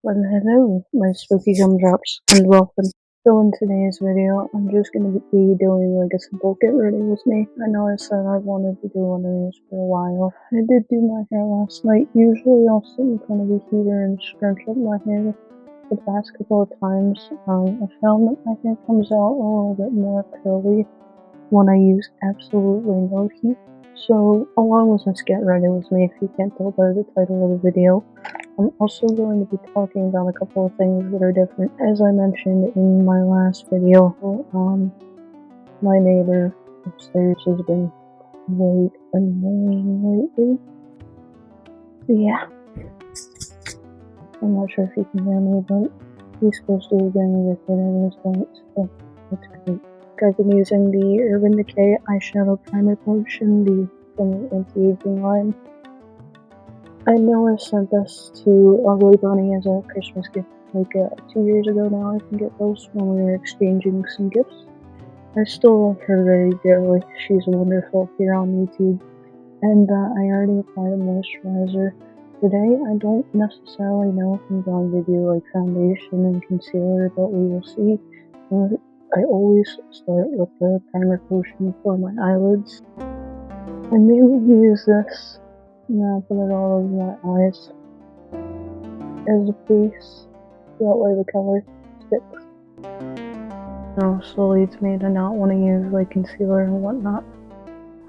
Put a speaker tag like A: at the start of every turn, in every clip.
A: Well, hello, my spooky gumdrops, and welcome. So in today's video, I'm just going to be doing like a simple get ready with me. I know I said I wanted to do one of these for a while. I did do my hair last night. Usually I'll sit in front of the heater and scrunch up my hair. But the past couple of times, I found that my hair comes out a little bit more curly when I use absolutely no heat. So along with this get ready with me, if you can't tell by the title of the video, I'm also going to be talking about a couple of things that are different. As I mentioned in my last video, my neighbor upstairs has been quite annoying lately. So yeah, I'm not sure if you can hear me, but he's supposed to have been evicted and he's done it, so that's great. I've been using the Urban Decay eyeshadow primer potion, from the anti-aging line. I know I sent this to Ugly Bunny as a Christmas gift like 2 years ago now. I think it was, when we were exchanging some gifts. I still love her very dearly. She's wonderful here on YouTube. And I already applied a moisturizer. Today, I don't necessarily know if I'm going to do like foundation and concealer, but we will see. I always start with the primer potion for my eyelids. I mainly use this. Now put it all over my eyes as a base, so that way the color sticks. It also leads me to not want to use like concealer and whatnot.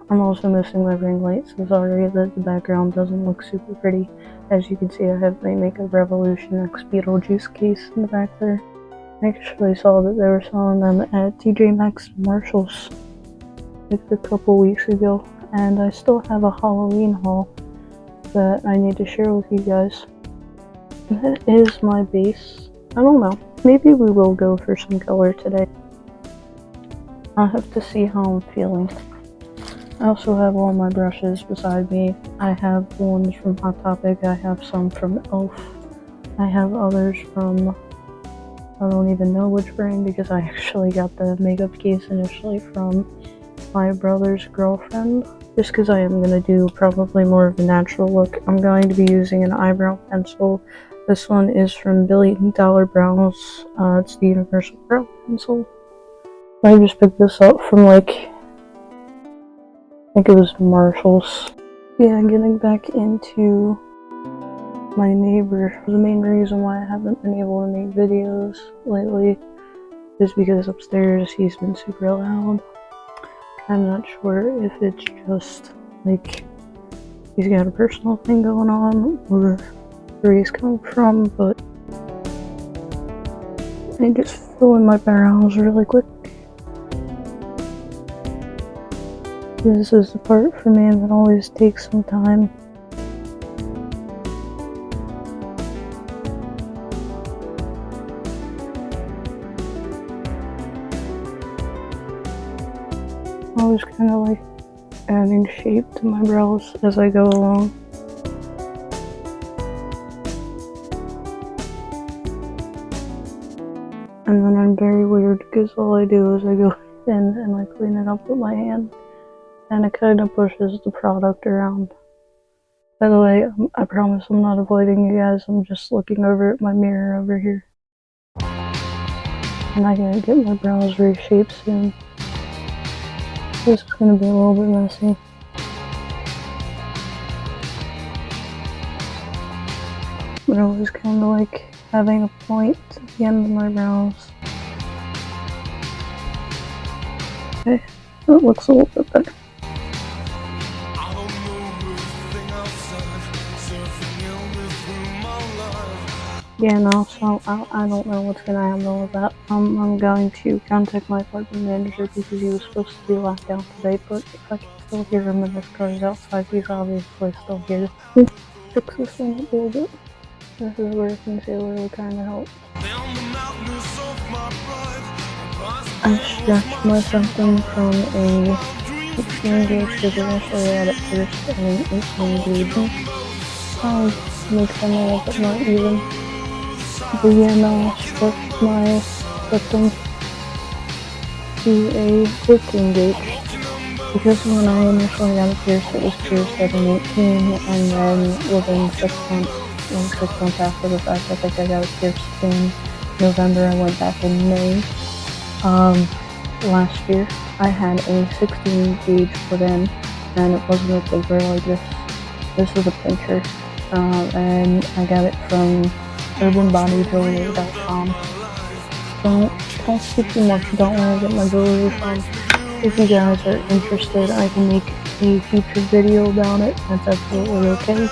A: I'm also missing my ring light, so sorry that the background doesn't look super pretty. As you can see, I have my Makeup Revolution X Beetlejuice case in the back there. I actually saw that they were selling them at TJ Maxx Marshalls like a couple weeks ago, and I still have a Halloween haul that I need to share with you guys. That is my base. I don't know. Maybe we will go for some color today. I'll have to see how I'm feeling. I also have all my brushes beside me. I have ones from Hot Topic. I have some from e.l.f. I have others from, I don't even know which brand, because I actually got the makeup case initially from my brother's girlfriend. Just because I am going to do probably more of a natural look, I'm going to be using an eyebrow pencil. This one is from Billion Dollar Brows. It's the Universal Brow Pencil. I just picked this up from like, I think it was Marshall's. Yeah, getting back into my neighbor. The main reason why I haven't been able to make videos lately is because upstairs he's been super loud. I'm not sure if it's just like he's got a personal thing going on or where he's coming from, but I just fill in my brows really quick. This is the part for me that always takes some time. I always kind of like adding shape to my brows as I go along. And then I'm very weird because all I do is I go in and I clean it up with my hand. And it kind of pushes the product around. By the way, I promise I'm not avoiding you guys. I'm just looking over at my mirror over here. And I gotta get my brows reshaped soon. This is gonna be a little bit messy. But I always kind of like having a point at the end of my brows. Okay, that looks a little bit better. Yeah, no, so I don't know what's gonna happen with that. I'm going to contact my apartment manager because he was supposed to be locked out today, but if I can still hear him and his car is outside, he's obviously still here. Fix this thing up a little bit. This is where concealer will kind of help. I stretched my something from a 16 gauge because initially I had it first and an 18 gauge. I'll make some a little bit more even. But yeah, now I stretched my septum to a 14 gauge because when I initially got it pierced, it was pierced at an 18, and then within 6 months like 6 months after the fact. I think I got a gift in November. I went back in May. Last year I had a 16 gauge put in, and it wasn't a paper like this. This was a pincher, and I got it from urbanbodyjewelry.com. Don't cost too much. Don't want to get my jewelry from. If you guys are interested, I can make a future video about it. That's absolutely okay.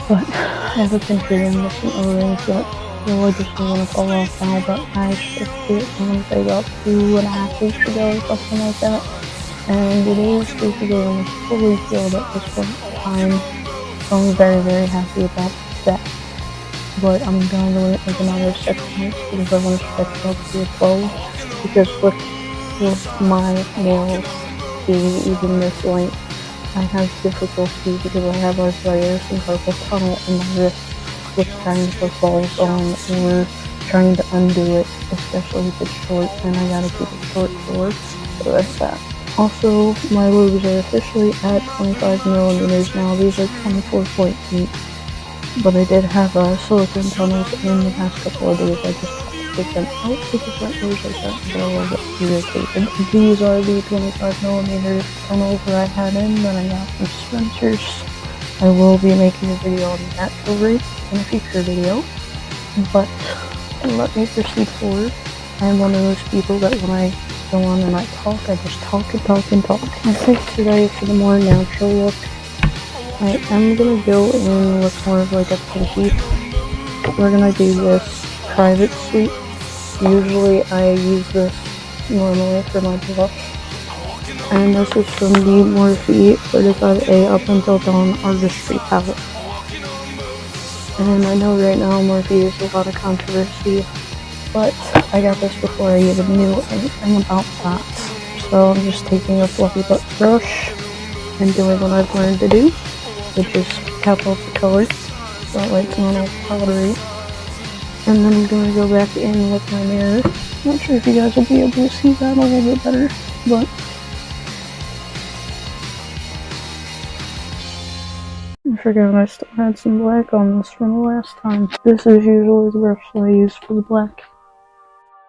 A: But I have a pincher and some O-rings that really just don't want to fall off now, but I shipped it, I'm going to say about 2.5 weeks ago or something like that. And it is basically almost fully filled at this point in time. So I'm very, very happy about that. But I'm going to wait like another 6 months because I want to stretch it out to a 12. Because with my nails being even this length, I have difficulty because I have arthritis and carpal tunnel in my wrist with trying to put balls on or trying to undo it, especially if it's short, and I gotta keep it short for work, so that's that. Also, my loops are officially at 25 millimeters now. These are 24.8, but I did have silicone tunnels in the past couple of days. I just take them out because my ears are starting to get a little bit irritated. These are the 25 millimeter tunnels that I had in that I got from Spencer's. I will be making a video on that jewelry in a future video, but let me proceed forward. I am one of those people that when I go on and I talk, I just talk and talk and talk. I think today, for the more natural look, I am going to go in with more of like a pinky. We're going to do this private suite. Usually I use this normally for my blush. And this is from the Morphe 35A Up Until Dawn Artistry palette. And I know right now Morphe is a lot of controversy, but I got this before I even knew anything about that. So I'm just taking a fluffy butt brush and doing what I've learned to do, which is cap off the color, so that way it's not all powdery. And then I'm going to go back in with my mirror. Not sure if you guys will be able to see that a little bit better, but I forgot I still had some black on this from the last time. This is usually the brush that I use for the black.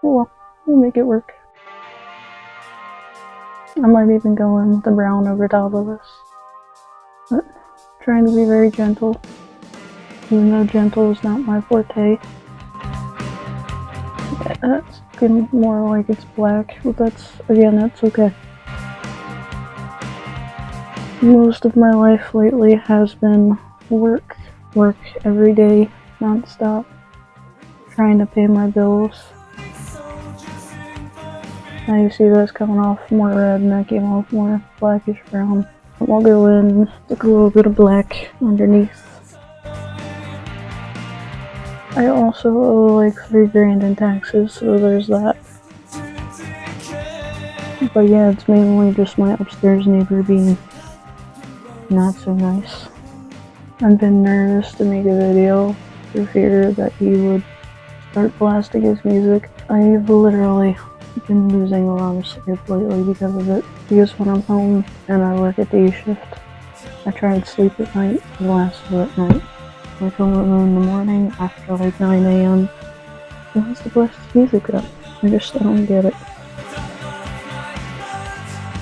A: Oh well, we'll make it work. I might even go in with the brown over top of this. But trying to be very gentle, even though gentle is not my forte. Yeah, that's looking more like it's black, but that's okay. Most of my life lately has been work every day, non-stop, trying to pay my bills. Now you see this coming off more red and that came off more blackish brown. I'll go in with a little bit of black underneath. I also owe like $3,000 in taxes, so there's that. But yeah, it's mainly just my upstairs neighbor being not so nice. I've been nervous to make a video for fear that he would start blasting his music. I've literally been losing a lot of sleep lately because of it. Because when I'm home and I work at day shift, I try to sleep at night and last at night. I come home in the morning after like 9 a.m. He wants to blast his music up. I don't get it.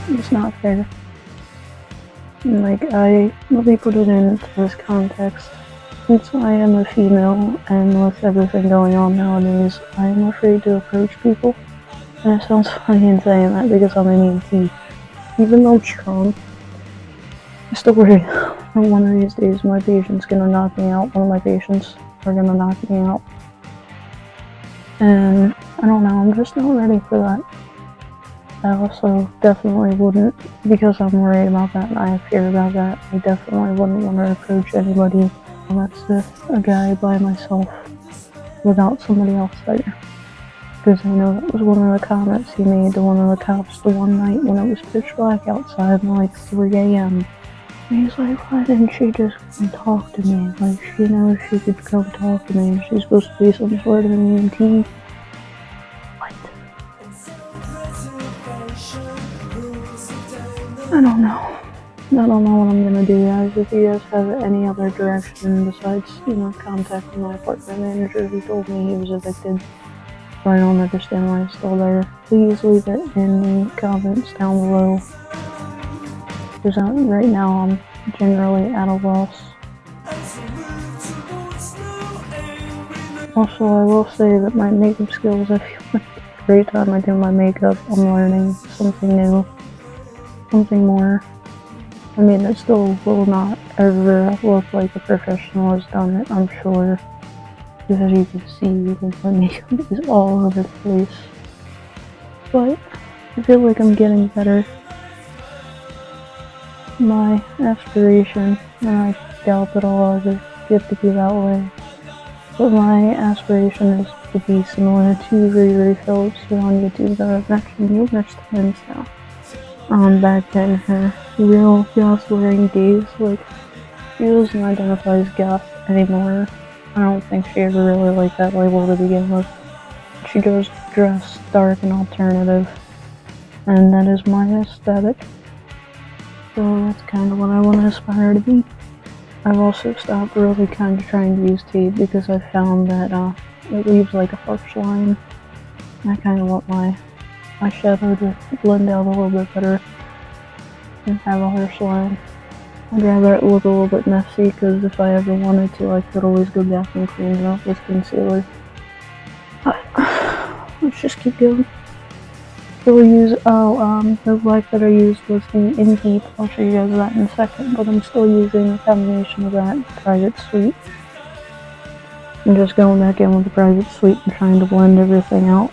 A: It's not fair. Like, let me put it into this context. Since I am a female, and with everything going on nowadays, I am afraid to approach people. And it sounds funny in saying that because I'm an EMT. Even though I'm strong, I still worry that one of these days my patient's gonna knock me out. One of my patients are gonna knock me out. And I don't know, I'm just not ready for that. I also definitely wouldn't, because I'm worried about that and I have fear about that, I definitely wouldn't want to approach anybody unless a guy by myself without somebody else there. Because I know that was one of the comments he made to one of the cops the one night when it was pitch black outside and like 3 a.m. And he's like, why didn't she just come talk to me? Like, she knows she could come talk to me. She's supposed to be some sort of an EMT. I don't know. I don't know what I'm gonna do, guys. If you guys have any other direction besides, contacting my apartment manager who told me he was evicted, or I don't understand why he's still there, please leave it in the comments down below. Because right now I'm generally at a loss. Also, I will say that my makeup skills, I feel like every time I do my makeup, I'm learning something new, something more. I mean, it still will not ever look like a professional has done it, I'm sure. Because as you can see, my makeup is all over the place. But I feel like I'm getting better. My aspiration, and I doubt that I'll ever get to be that way, but my aspiration is to be similar to Riri Phillips, who on YouTube that I've mentioned numerous times now. Back then, her real goth wearing days, like, she doesn't identify as goth anymore. I don't think she ever really liked that label to begin with. She does dress dark and alternative, and that is my aesthetic. So that's kind of what I want to aspire to be. I've also stopped really kind of trying to use tape because I found that it leaves like a harsh line. I kind of want my eyeshadow to blend out a little bit better and have a harsh line. I'd rather it look a little bit messy because if I ever wanted to, I could always go back and clean it up with concealer. But let's just keep going. Still use, the black that I used was the Indeed. I'll show you guys that in a second, but I'm still using a combination of that and Private Suite. I'm just going back in with the Private Suite and trying to blend everything out.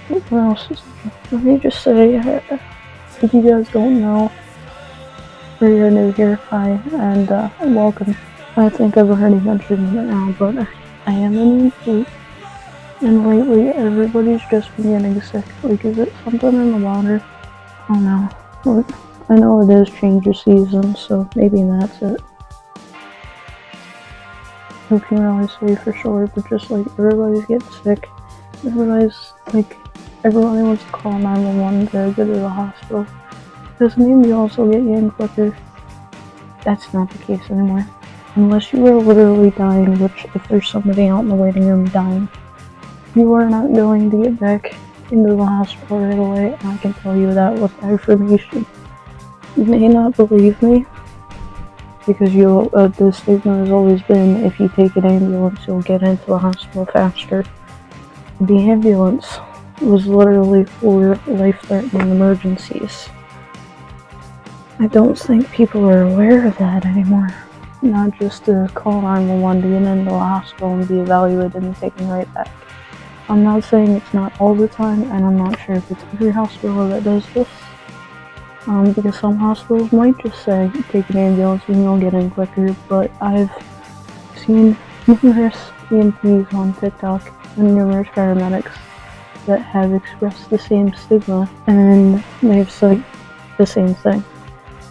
A: What else is there? Let me just say, if you guys don't know, or you're new here, hi, and welcome. I think I've already mentioned it now, but I am in heat. And lately, everybody's just been getting sick. Like, is it something in the water? Oh no. Look, I know it is change of season, so maybe that's it. Who can really say for sure, but just like, everybody's getting sick. Everybody wants to call 911 to go to the hospital. Doesn't mean you also get you in quicker. That's not the case anymore. Unless you are literally dying, which if there's somebody out in the waiting room dying, you are not going to get back into the hospital right away, and I can tell you that with affirmation. You may not believe me, because the stigma has always been if you take an ambulance, you'll get into the hospital faster. The ambulance was literally for life-threatening emergencies. I don't think people are aware of that anymore. Not just to call 911 to get into the hospital and be evaluated and taken right back. I'm not saying it's not all the time, and I'm not sure if it's every hospital that does this. Because some hospitals might just say, take an ambulance and you'll get in quicker, but I've seen numerous EMTs on TikTok and numerous paramedics that have expressed the same stigma, and they've said the same thing.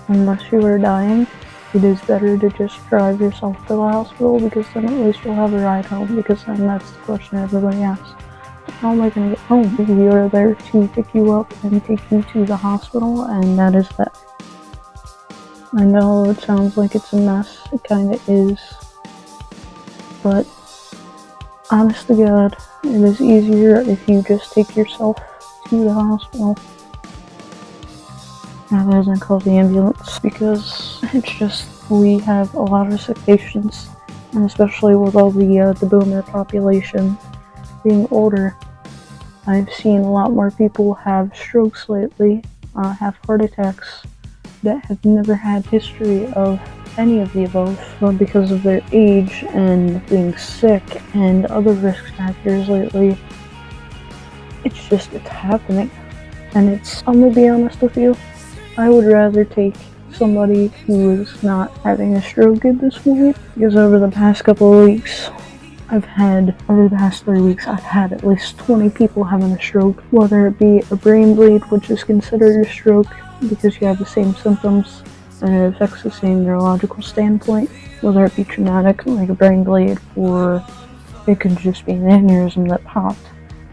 A: Unless you are dying, it is better to just drive yourself to the hospital, because then at least you'll have a ride home, because then that's the question everybody asks. How am I going to get home? We are there to pick you up and take you to the hospital, and that is that. I know it sounds like it's a mess, it kinda is, but honest to God, it is easier if you just take yourself to the hospital rather than call the ambulance, because it's just, we have a lot of sick patients, and especially with all the boomer population being older, I've seen a lot more people have strokes lately, have heart attacks, that have never had history of any of the above, but because of their age and being sick and other risk factors lately, it's happening. And I'm gonna be honest with you, I would rather take somebody who is not having a stroke at this point, because over the past couple of weeks, over the past 3 weeks, I've had at least 20 people having a stroke, whether it be a brain bleed, which is considered a stroke because you have the same symptoms and it affects the same neurological standpoint, whether it be traumatic, like a brain bleed, or it could just be an aneurysm that popped.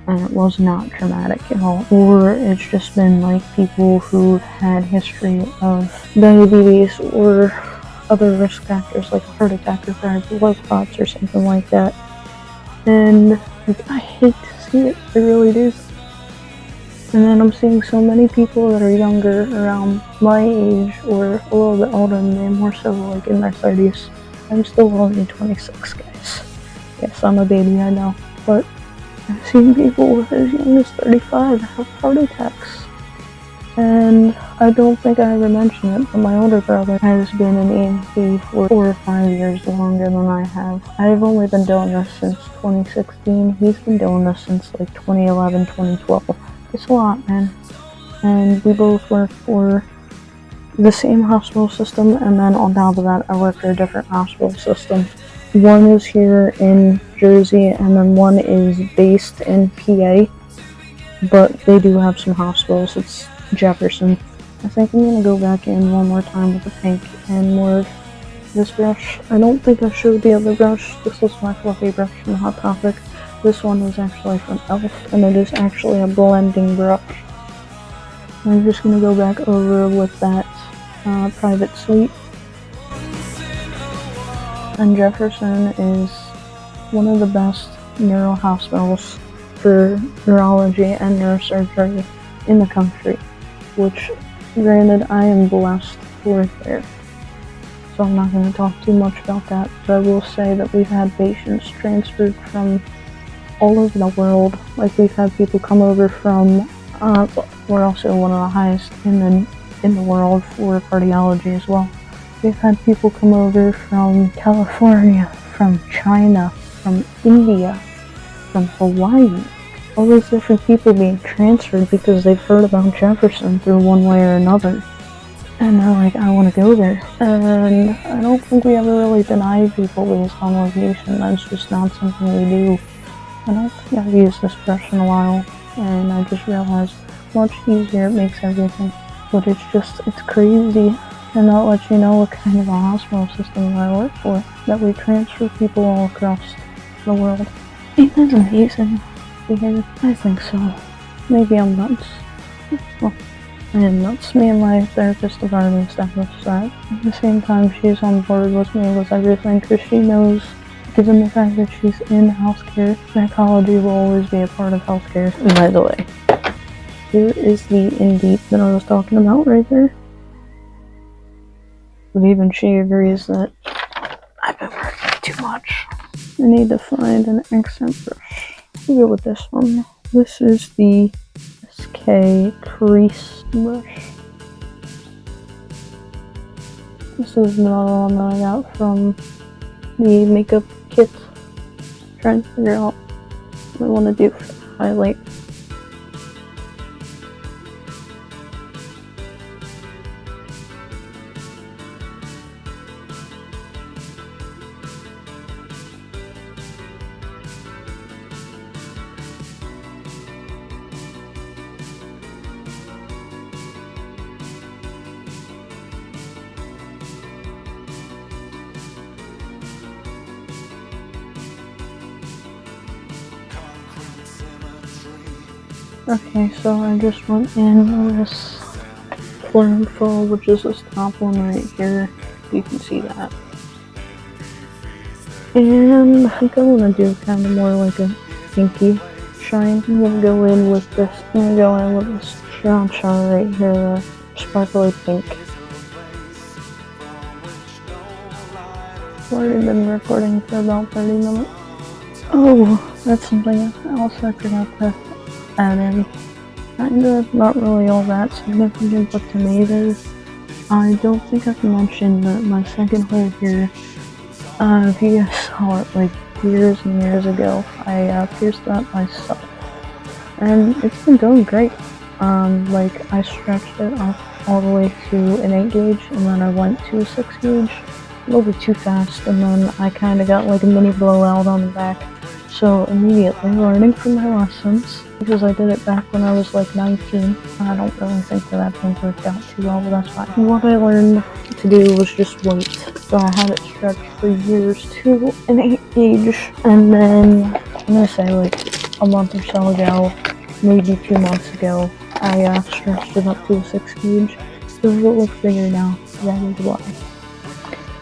A: and it was not traumatic at all. Or it's just been like people who've had history of diabetes or other risk factors like a heart attack or blood clots or something like that. And I hate to see it, I really do. And then I'm seeing so many people that are younger, around my age or a little bit older than me, more so like in their 30s. I'm still only 26, guys. Yes, I'm a baby, I know. But I've seen people as young as 35 have heart attacks. And I don't think I ever mentioned it, but my older brother has been in EMT for 4 or 5 years longer than I have. I've only been doing this since 2016. He's been doing this since like 2011, 2012. It's a lot, man. And we both work for the same hospital system, and then on top of that, I work for a different hospital system. One is here in Jersey, and then one is based in PA, but they do have some hospitals. It's Jefferson. I think I'm gonna go back in one more time with the pink and more of this brush. I don't think I showed the other brush. This was my fluffy brush from Hot Topic. This one is actually from Elf, and it is actually a blending brush. I'm just going to go back over with that private suite. And Jefferson is one of the best neuro hospitals for neurology and neurosurgery in the country, which, granted, I am blessed to work there. So I'm not going to talk too much about that, but I will say that we've had patients transferred from all over the world. Like, we've had people come over from, we're also one of the highest in the world for cardiology as well. We've had people come over from California, from China, from India, from Hawaii. All those different people being transferred because they've heard about Jefferson through one way or another. And they're like, I want to go there. And I don't think we ever really deny people based on location. That's just not something we do. I don't think I've used this brush in a while, and I just realized how much easier it makes everything. But it's crazy, and that lets you know what kind of a hospital system I work for, that we transfer people all across the world. Ain't that amazing? Yeah, I think so. Maybe I'm nuts. Well, I am nuts. Me and my therapist have already established that. At the same time, she's on board with me with everything, because she knows, given the fact that she's in healthcare, psychology will always be a part of healthcare. And by the way, here is the Indeed that I was talking about right there. But even she agrees that I've been working too much. I need to find an accent brush. We'll go with this one. This is the SK Crease brush. This is another one that I got from the makeup kit. Trying to figure out what I want to do for the highlight. Okay, so I just went in with this Chlorophyll, which is this top one right here. You can see that. And I think I want to do kind of more like a pinky shine. I'm going to go in with this. I'm going to go in with this Cha right here, sparkly pink. I've already been recording for about 30 minutes. Oh, that's something else I forgot to add in. Kinda not really all that significant, but tomatoes. I don't think I've mentioned that my second hole here, if you guys saw it like years and years ago, I pierced that myself. And it's been going great. Like, I stretched it up all the way to an 8 gauge, and then I went to a 6 gauge, a little bit too fast, and then I kind of got like a mini blowout on the back. So immediately learning from my lessons, because I did it back when I was like 19. I don't really think that thing worked out too well, but that's fine. What I learned to do was just wait. So I had it stretched for years to an 8 gauge, and then I'm gonna say like a month or so ago, maybe 2 months ago, I stretched it up to a 6 gauge. So it looks bigger now. That is why.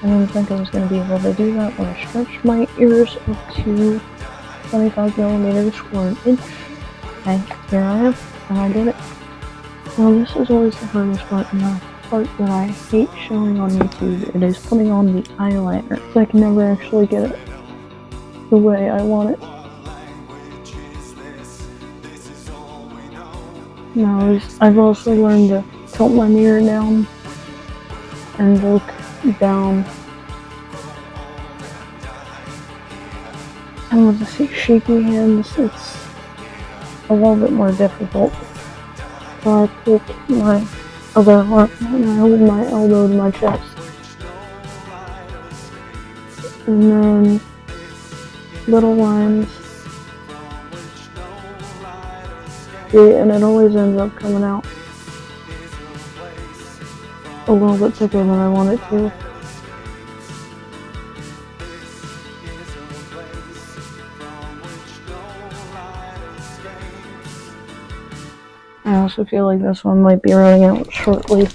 A: I didn't think I was going to be able to do that when I stretched my ears up to 25 millimeters or an inch. Okay, here I am, and I did it. Now this is always the hardest part, and the part that I hate showing on YouTube. It is putting on the eyeliner, so I can never actually get it the way I want it. Now I've also learned to tilt my mirror down and look down. And with the shaky hands, it's a little bit more difficult. So I pick my other arm and I hold my elbow to my chest. And then little lines. See, and it always ends up coming out a little bit thicker than I want it to. I also feel like this one might be running out shortly.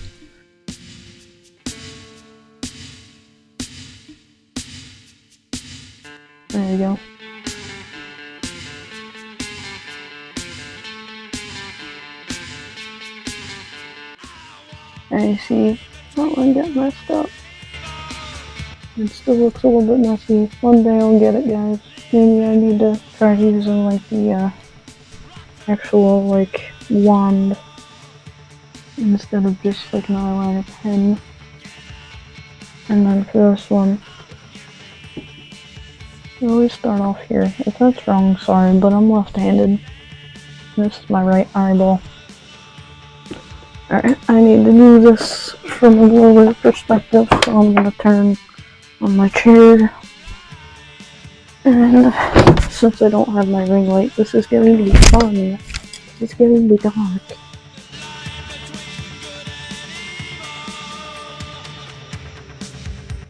A: There you go. And you see that one got messed up. It still looks a little bit messy. One day I'll get it, guys. Maybe I need to try using like the actual like wand instead of just like an eyeliner pen. And then for this one, you always start off here. If that's wrong, sorry, but I'm left-handed. This is my right eyeball. Alright, I need to do this from a lower perspective, so I'm gonna turn on my chair. And since I don't have my ring light, this is going to be fun. It's going to be dark.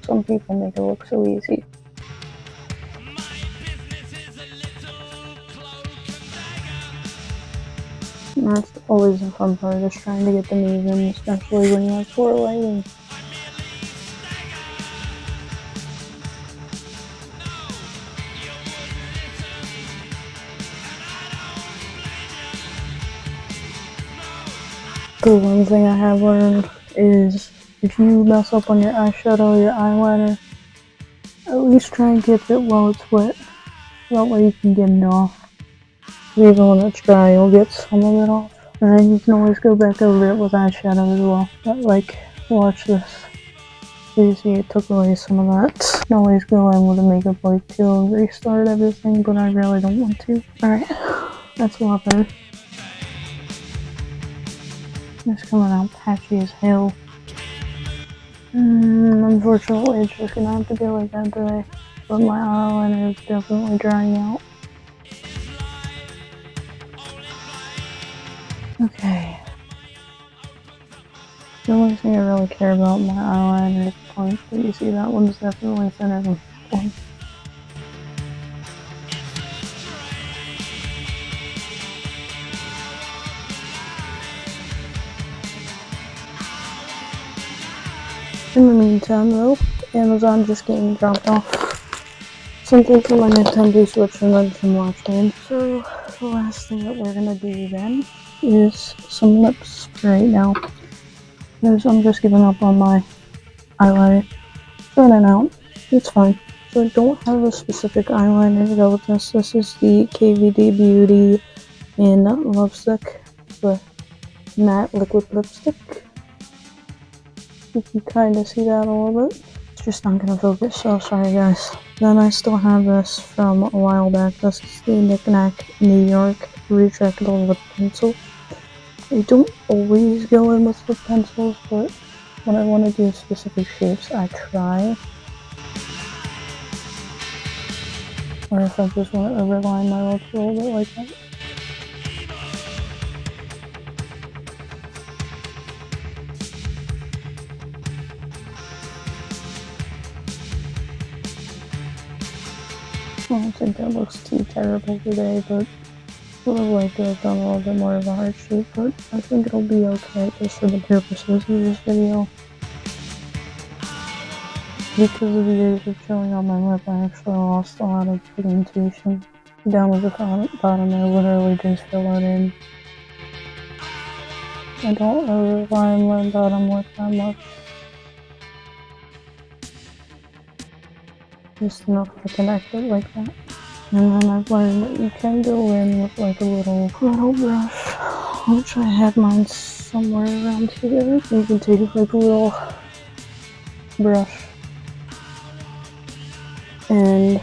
A: Some people make it look so easy. And that's always the fun part, is trying to get them even, especially when you have poor lighting. The one thing I have learned is if you mess up on your eyeshadow or your eyeliner, at least try and get it while it's wet. That way you can get it off. Even when it's dry, you'll get some of it off. And then you can always go back over it with eyeshadow as well. But like, watch this. So you see it took away some of that. You can always go in with a makeup wipe too and restart everything, but I really don't want to. Alright, that's a lot better. It's coming out patchy as hell. Unfortunately, it's just gonna have to be like that today. But my eyeliner is definitely drying out. Okay. The only thing I really care about my eyeliner is the point. But you see that one's definitely thinner than this one. In the meantime though, Amazon just getting dropped off something for my Nintendo Switch and then some watch games. So the last thing that we're gonna do then is some lips right now. Because I'm just giving up on my eyeliner. It's running out. It's fine. So I don't have a specific eyeliner to go with this. This is the KVD Beauty in Lipstick, the matte liquid lipstick. You can kind of see that a little bit. It's just not going to focus, so sorry guys. Then I still have this from a while back. This is the Knick Knack New York Retractable Lip Pencil. I don't always go in with lip pencils, but when I want to do specific shapes, I try. Or if I just want to overline my lips a little bit like that. I don't think that looks too terrible today, but would have liked to have done a little bit more of a heart shape, but I think it'll be okay just for the purposes of this video. Because of the years of chewing on my lip, I actually lost a lot of pigmentation. Down at the bottom, I literally just fill it in. I don't overline my bottom lip that much. Just enough to connect it like that. And then I've learned that you can go in with like a little brush, which I had mine somewhere around here. You can take like a little brush, and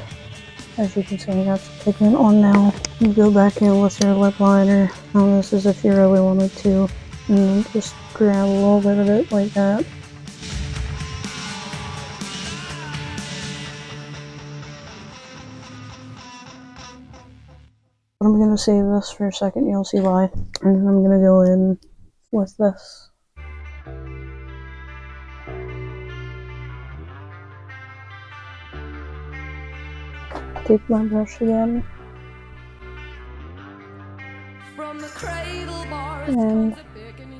A: as you can see, I got some pigment on now. You go back in with your lip liner. Now this is if you really wanted to, and then just grab a little bit of it like that. But I'm gonna save this for a second, you'll see why. And then I'm gonna go in with this. Take my brush again. And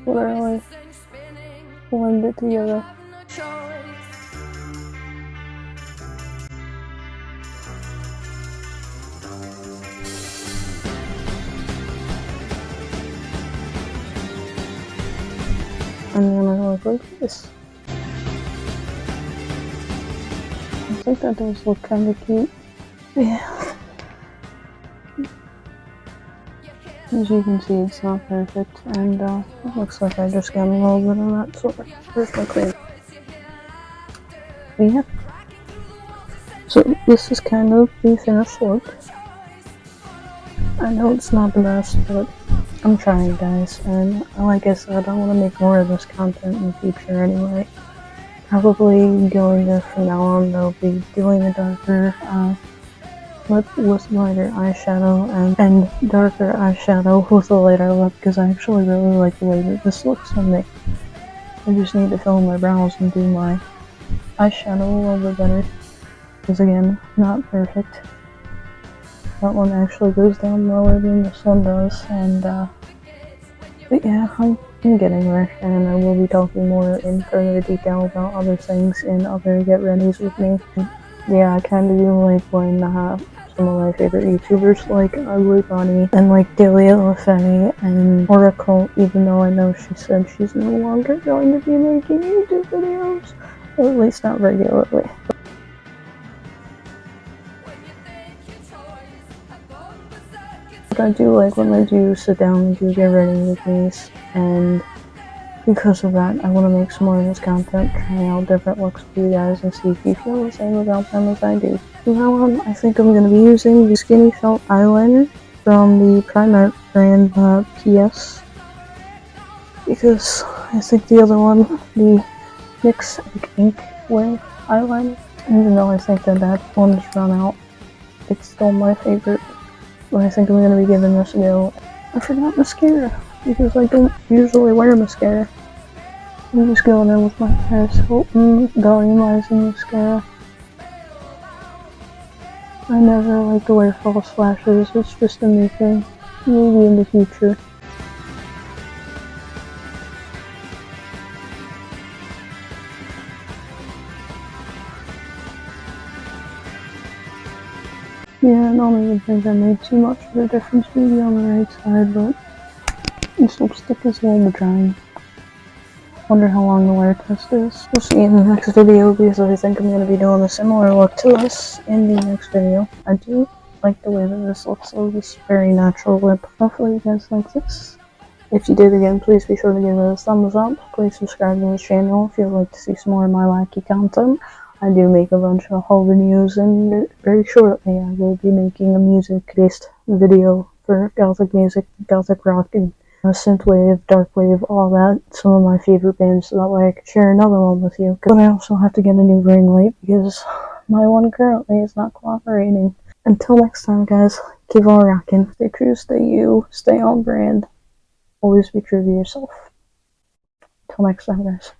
A: literally blend it together. And then I look like this. I think that does look kind of cute. Yeah. As you can see, it's not perfect, and it looks like I just got a little bit of that sort of perfectly. But yeah. So this is kind of the finished look. I know it's not the best, but I'm trying, guys, and like I said, I want to make more of this content in the future anyway. Probably going there from now on, they'll be doing a darker lip with lighter eyeshadow and darker eyeshadow with a lighter lip, because I actually really like the way that this looks on me. I just need to fill in my brows and do my eyeshadow a little bit better, because again, not perfect. That one actually goes down lower than this one does, and but yeah, I'm getting there, and I will be talking more in further detail about other things in other Get Readies with me. Yeah, I kind of do like when some of my favorite YouTubers like Ugly Bunny and like Delia LaFay and Oracle, even though I know she said she's no longer going to be making YouTube videos, or at least not regularly. But I do like when they do sit down and do Get Ready with me, and because of that, I want to make some more of this content, trying out different looks for you guys and see if you feel the same about them as I do. From now on, I think I'm going to be using the Skinny Felt Eyeliner from the Primark brand PS, because I think the other one, the NYX Ink Way eyeliner, even though I think that one's run out, it's still my favorite. But I think I'm going to be giving this a go. I forgot mascara, because I don't usually wear mascara. I'm just going in with my Paris Hilton volumizing mascara. I never like to wear false lashes, it's just a new thing. Maybe in the future. Yeah, I don't even think I made too much of a difference maybe on the right side, but this lipstick is a little drying. Wonder how long the wear test is. We'll see in the next video, because I think I'm going to be doing a similar look to this in the next video. I do like the way that this looks, so this very natural lip. Hopefully you guys like this. If you did, again, please be sure to give it a thumbs up. Please subscribe to this channel if you'd like to see some more of my wacky content. I do make a bunch of haul videos, and very shortly I will be making a music-based video for gothic music, gothic rock, and synthwave, darkwave, all that. Some of my favorite bands, so that way I could share another one with you. But I also have to get a new ring light, because my one currently is not cooperating. Until next time, guys, keep on rocking. Stay true, stay you, stay on brand. Always be true to yourself. Till next time, guys.